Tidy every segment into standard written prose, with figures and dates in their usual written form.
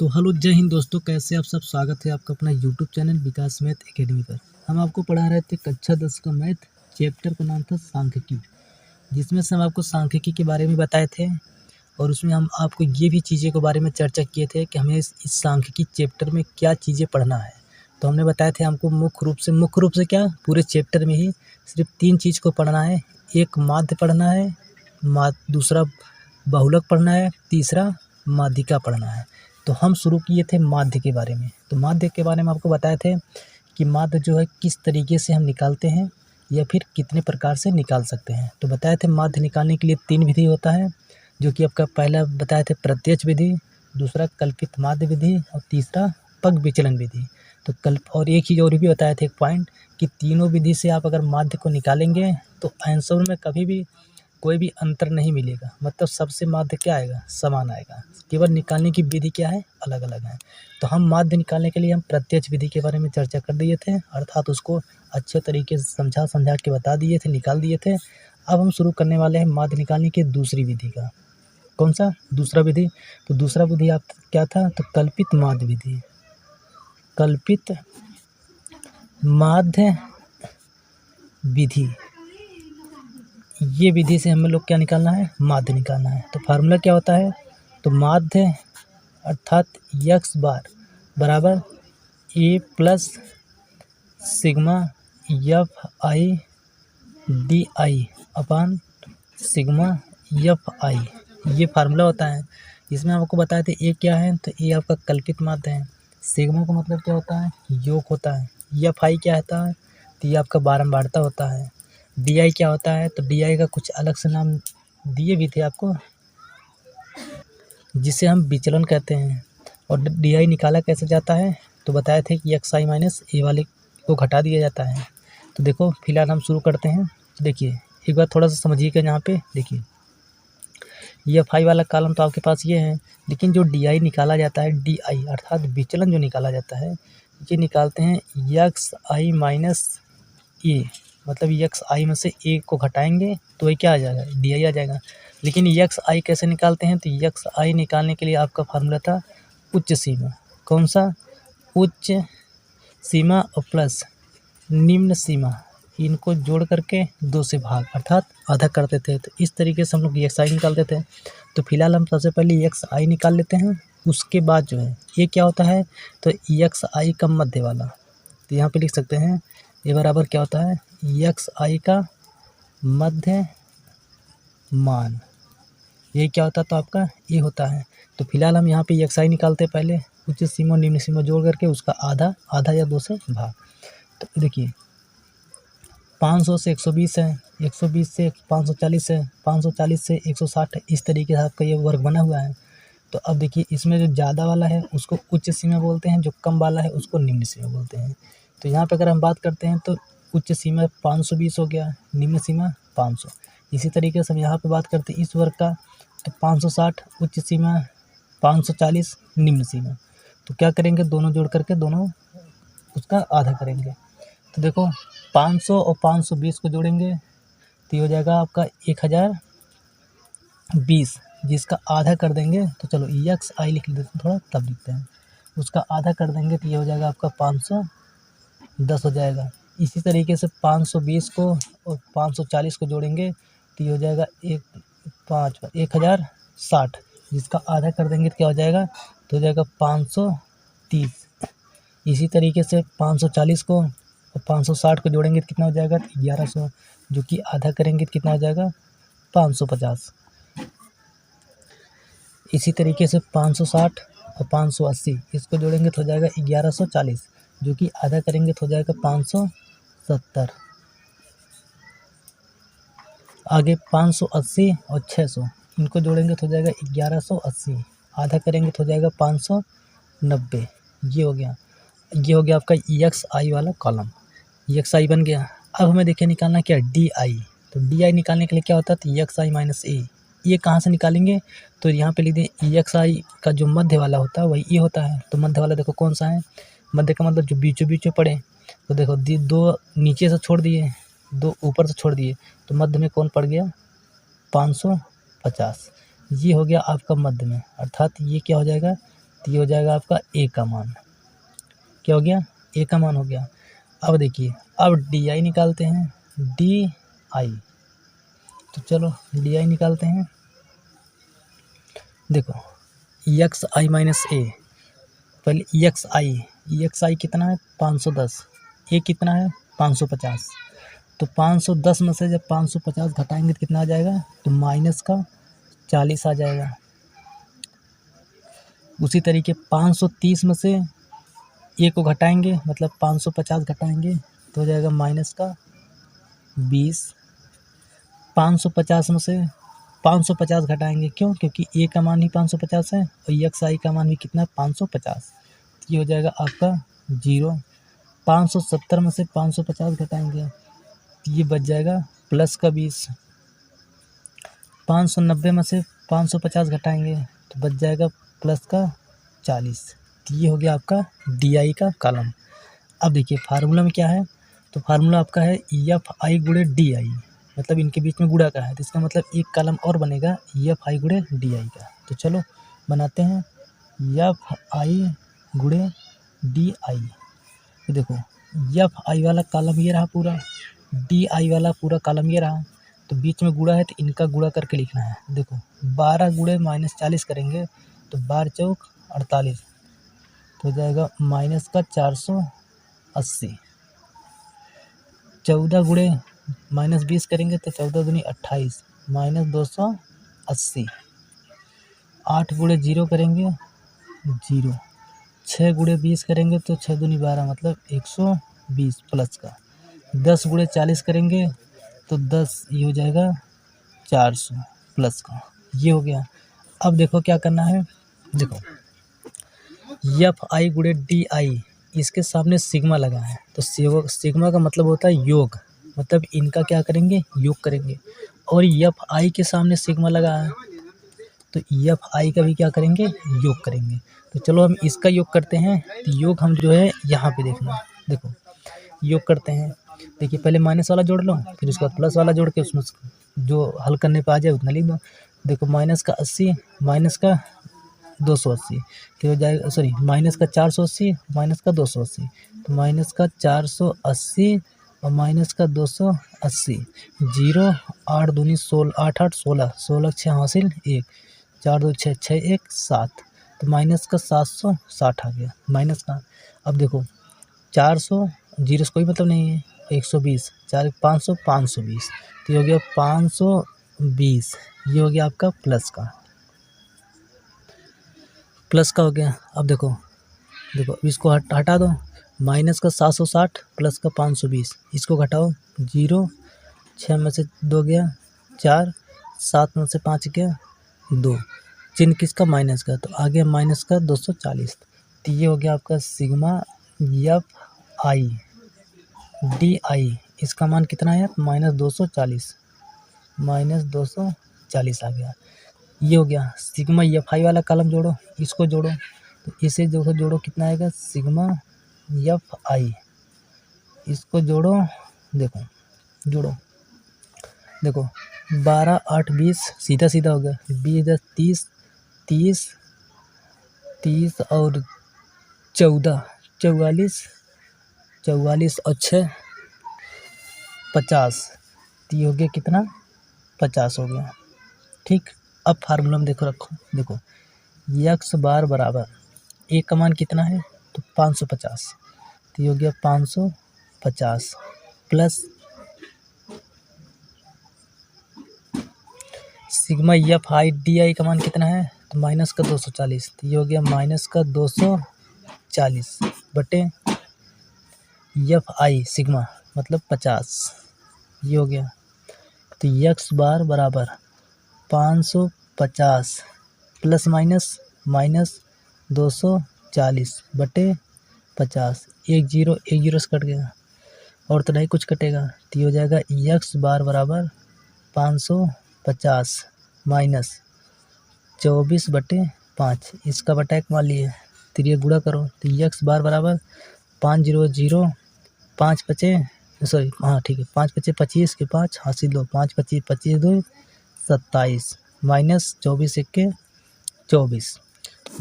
तो हेलो जय हिंद दोस्तों, कैसे आप सब। स्वागत है आपका अपना यूट्यूब चैनल विकास मैथ एकेडमी पर। हम आपको पढ़ा रहे थे कक्षा 10 का मैथ। चैप्टर का नाम था सांख्यिकी, जिसमें से हम आपको सांख्यिकी के बारे में बताए थे और उसमें हम आपको ये भी चीज़ें के बारे में चर्चा किए थे कि हमें इस सांख्यिकी चैप्टर में क्या चीज़ें पढ़ना है। तो हमने बताया थे हमको मुख्य रूप से क्या पूरे चैप्टर में ही सिर्फ 3 चीज़ को पढ़ना है। एक माध्य पढ़ना है, दूसरा बहुलक पढ़ना है, तीसरा माध्यिका पढ़ना है। तो हम शुरू किए थे माध्य के बारे में। तो माध्य के बारे में आपको बताए थे कि माध्य जो है किस तरीके से हम निकालते हैं या फिर कितने प्रकार से निकाल सकते हैं। तो बताए थे माध्य निकालने के लिए 3 विधि होता है, जो कि आपका पहला बताए थे प्रत्यक्ष विधि, दूसरा कल्पित माध्य विधि और तीसरा पग विचलन विधि। तो और एक चीज़ और भी बताए थे, एक पॉइंट, कि तीनों विधि से आप अगर माध्य को निकालेंगे तो आंसर में कभी भी कोई भी अंतर नहीं मिलेगा। मतलब सबसे माध्य क्या आएगा, समान आएगा। केवल निकालने की विधि क्या है, अलग अलग है। तो हम माध्य निकालने के लिए हम प्रत्यक्ष विधि के बारे में चर्चा कर दिए थे, अर्थात उसको अच्छे तरीके से समझा के बता दिए थे, निकाल दिए थे। अब हम शुरू करने वाले हैं माध्य निकालने की दूसरी विधि का। कौन सा दूसरा विधि? तो दूसरा विधि आप क्या था, तो कल्पित माध्य विधि। कल्पित माध्य विधि, ये विधि से हमें लोग क्या निकालना है, माध्य निकालना है। तो फार्मूला क्या होता है, तो माध्य अर्थात x बार बराबर a plus sigma F I D I upon sigma F I, ये फार्मूला होता है। इसमें आपको बताए थे ए क्या है, तो ए आपका कल्पित माध्य है। सिग्मा का मतलब क्या होता है, योग होता है। एफ आई क्या होता है, तो ये आपका बारंबारता होता है। डी आई क्या होता है, तो डी आई का कुछ अलग से नाम दिए भी थे आपको, जिसे हम विचलन कहते हैं। और डी आई निकाला कैसे जाता है, तो बताए थे कि एक्स आई माइनस ए वाले को घटा दिया जाता है। तो देखो फिलहाल हम शुरू करते हैं। देखिए एक बार थोड़ा सा समझिएगा, यहाँ पे देखिए ये एफ आई वाला कॉलम तो आपके पास ये है, लेकिन जो डी आई निकाला जाता है, डी आई अर्थात विचलन जो निकाला जाता है, ये निकालते हैं एक्स आई माइनस ए। मतलब एक्स आई में से ए को घटाएंगे तो ये क्या आ जाएगा, डी आई आ जाएगा। लेकिन एक्स आई कैसे निकालते हैं, तो एक्स आई निकालने के लिए आपका फार्मूला था उच्च सीमा। कौन सा, उच्च सीमा और प्लस निम्न सीमा, इनको जोड़ करके 2 से भाग अर्थात आधा करते थे। तो इस तरीके से हम लोग एक्स आई निकालते थे। तो फिलहाल हम सबसे पहले एक्स आई निकाल लेते हैं। उसके बाद जो है ये क्या होता है, तो एक्स आई का मध्य वाला, तो यहाँ पे लिख सकते हैं ये बराबर क्या होता है, एक्स आई का मध्य मान, ये क्या होता है, तो आपका ये होता है। तो फिलहाल हम यहाँ पे एक्स आई निकालते हैं पहले, उच्च सीमा निम्न सीमा जोड़ करके उसका आधा आधा या 2 से भाग। तो देखिए 500 से 120 है, 120 से 540 है, 540 से 160 है। इस तरीके से आपका ये वर्ग बना हुआ है। तो अब देखिए इसमें जो ज़्यादा वाला है उसको उच्च सीमा बोलते हैं, जो कम वाला है उसको निम्न सीमा बोलते हैं। तो यहाँ पे अगर हम बात करते हैं तो उच्च सीमा 520 हो गया, निम्न सीमा 500। इसी तरीके से हम यहाँ पे बात करते हैं इस वर्ग का, तो 560 उच्च सीमा, 540 निम्न सीमा। तो क्या करेंगे, दोनों जोड़ करके दोनों उसका आधा करेंगे। तो देखो 500 और 520 को जोड़ेंगे तो ये हो जाएगा आपका 1020, जिसका आधा कर देंगे तो चलो एक्स आई लिख लेते हैं, थोड़ा तब लिखते हैं, उसका आधा कर देंगे तो ये हो जाएगा आपका 510 हो जाएगा। इसी तरीके से 520 को और 540 को जोड़ेंगे तो ये हो जाएगा 1060, जिसका आधा कर देंगे तो क्या हो जाएगा, तो हो जाएगा 530। इसी तरीके से 540 को और 560 को जोड़ेंगे तो कितना हो जाएगा, 1100, जो कि आधा करेंगे तो कितना हो जाएगा, 550। इसी तरीके से 560 और 580 इसको जोड़ेंगे तो हो जाएगा 1140, जो कि आधा करेंगे तो हो जाएगा 570। आगे 580 और 600 इनको जोड़ेंगे तो हो जाएगा 1180, आधा करेंगे तो हो जाएगा 590। ये हो गया आपका एक्स आई वाला कॉलम, एक्स आई बन गया। अब हमें देखिए निकालना क्या, डी आई। तो डी आई निकालने के लिए क्या होता है, तो एक्स आई माइनस ए। ये कहाँ से निकालेंगे, तो यहाँ पे लिख दें एक्स आई का जो मध्य वाला होता है वही ए होता है। तो मध्य वाला देखो कौन सा है, मध्य का मतलब जो बीचों बीच में पड़े। तो देखो 2 नीचे से छोड़ दिए, 2 ऊपर से छोड़ दिए, तो मध्य में कौन पड़ गया, 550। ये हो गया आपका मध्य में, अर्थात ये क्या हो जाएगा, तो ये हो जाएगा आपका ए का मान। क्या हो गया? ए का मान हो गया। अब देखिए, अब डी आई निकालते हैं, डी आई। तो चलो डी आई निकालते हैं। देखो एक्स आई माइनस ए, पहले एक्स आई कितना है? 510। ए कितना है? 550। तो 510 में से जब 550 घटाएंगे तो कितना आ जाएगा? तो माइनस का 40 आ जाएगा। उसी तरीके 530 में से ए को घटाएंगे, मतलब 550 घटाएंगे तो हो जाएगा माइनस का 20। 550 में से 550 घटाएंगे, क्यों? क्योंकि ए का मान ही 550 है और एक्स आई का मान भी कितना है? 550। ये हो जाएगा आपका 0। 570 में से 550 घटाएंगे तो ये बच जाएगा प्लस का 20। 590 में से 550 घटाएंगे तो बच जाएगा प्लस का 40। तो ये हो गया आपका डी आई का कॉलम। अब देखिए फार्मूला में क्या है? तो फार्मूला आपका है एफ आई गुणे डी आई, मतलब इनके बीच में गुणा का है, तो इसका मतलब एक कॉलम और बनेगा एफ आई गुणे डी आई का। तो चलो बनाते हैं एफ आई गुणे डी आई। तो देखो एफ आई वाला कॉलम ये रहा पूरा, डी आई वाला पूरा कॉलम ये रहा, तो बीच में गुणा है तो इनका गुणा करके लिखना है। देखो 12 गुणे -40 करेंगे तो 12 चौक 48, तो हो जाएगा माइनस का 480। 14 गुणे -20 करेंगे तो 14 दूनी 28 माइनस 280। 8 गुणे 0 करेंगे 0। 6 गुणे 20 करेंगे तो 6 दूनी 12 मतलब 120 प्लस का। 10 गुणे 40 करेंगे तो 10, ये हो जाएगा 400 प्लस का। ये हो गया। अब देखो क्या करना है। देखो एफ आई गुणे डी आई, इसके सामने सिग्मा लगा है, तो सिग्मा का मतलब होता है योग, मतलब इनका क्या करेंगे? योग करेंगे। और एफ आई के सामने सिग्मा लगा है तो एफ आई का भी क्या करेंगे? योग करेंगे। तो चलो हम इसका योग करते हैं। तो योग हम जो है यहाँ पे देखना, देखो योग करते हैं। देखिए पहले माइनस वाला जोड़ लो, फिर उसके बाद प्लस वाला जोड़ के उसमें जो हल करने पे आ जाए उतना लिख दो। देखो माइनस का 80 माइनस का 280 क्या हो जाएगा? सॉरी, माइनस का 480 माइनस का 280, तो माइनस का 480 और माइनस का 280। 0 8 दूनी 16 8 8 16 16 6 हासिल 1 4 2 6 6 1 7, तो माइनस का 760 आ गया माइनस का। अब देखो 400, 0 से कोई मतलब नहीं है, 120 4 500 520, तो ये हो गया 520। ये हो गया आपका प्लस का हो गया। अब देखो इसको हटा दो, माइनस का 760 प्लस का 520, इसको घटाओ। 0 6 में से 2 गया 4, 7 में से 5 गया 2, चिन्ह किसका? माइनस का, तो आ गया माइनस का 240। तो ये हो गया आपका sigma F I D I, इसका मान कितना है? -240 -240 आ गया। ये हो गया सिग्मा एफ आई वाला कॉलम जोड़ो, इसको जोड़ो, तो इसे जोड़ो कितना आएगा? सिग्मा एफ आई, इसको जोड़ो, देखो जोड़ो, देखो 12 8 20 सीधा हो गया, 20 10 30 30 30 और 14 44 44 और 6 50, तो ये हो गया कितना? 50 हो गया। ठीक। अब फार्मूला में रखो, देखो एक्स बार बराबर ए का मान कितना है? तो 550, तो ये हो गया 550 plus sigma F I D I का मान कितना है? तो माइनस का 240, तो ये हो गया माइनस का 240 बटे एफ आई सिग्मा मतलब 50, ये हो गया। तो एक्स बार बराबर 550 प्लस माइनस 240 बटे 50, 1 0 से कट गया और तो नहीं कुछ कटेगा, तो ये हो जाएगा एक्स बार बराबर 550 माइनस 24 बटे 5, इसका बटा 1 मान लिए, तो ये गुणा करो, तो एक्स बार बराबर 5 0 0 5 5 सॉरी हाँ ठीक है 5 5 25 के 5 हासिल 2 5 25 25 2 27 माइनस 24 1 के 24,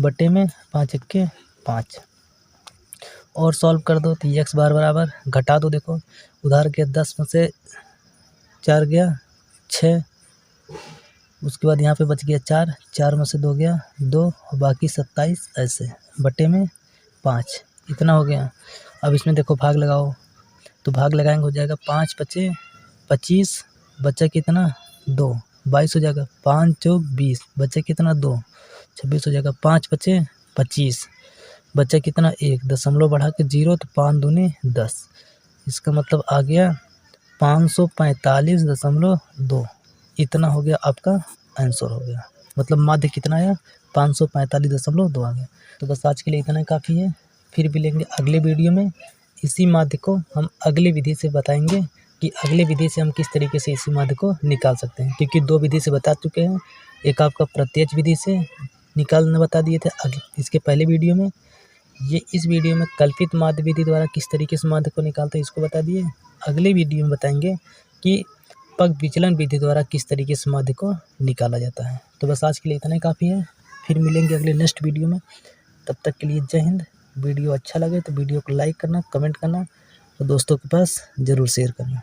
बटे में 5 एक्के 5 और सॉल्व कर दो तो एक्स बार बराबर घटा दो। देखो उधार के 10 में से 4 गया 6, उसके बाद यहाँ पे बच गया 4, 4 में से 2 गया 2 और बाकी 27 ऐसे बटे में 5 इतना हो गया। अब इसमें देखो भाग लगाओ तो भाग लगाएंगे हो जाएगा 5 बचे 25 बचा कितना 2 22 हो जाएगा 5 चौक 20 बचा कितना 2 26 हो जाएगा 5 बचे 25 बचा कितना 1 दशमलव बढ़ा के 0 तो 5 दूनी 10 इसका मतलब आ गया 545.2 इतना हो गया आपका आंसर हो गया। मतलब माध्य कितना आया 545.2 आ गया। तो बस आज के लिए इतना काफ़ी है। फिर मिलेंगे अगले वीडियो में। इसी माध्य को हम अगले विधि से बताएंगे कि अगले विधि से हम किस तरीके से इसी माध्य को निकाल सकते हैं, क्योंकि 2 विधि से बता चुके हैं। एक आपका प्रत्यक्ष विधि से निकालना बता दिए थे इसके पहले वीडियो में। ये इस वीडियो में कल्पित माध्य विधि द्वारा किस तरीके से माध्य को निकालते हैं इसको बता दिए। अगले वीडियो में बताएंगे कि पग विचलन विधि द्वारा किस तरीके से माध्य को निकाला जाता है। तो बस आज के लिए इतना ही काफ़ी है। फिर मिलेंगे अगले नेक्स्ट वीडियो में। तब तक के लिए जय हिंद। वीडियो अच्छा लगे तो वीडियो को लाइक करना, कमेंट करना और दोस्तों के पास ज़रूर शेयर करना।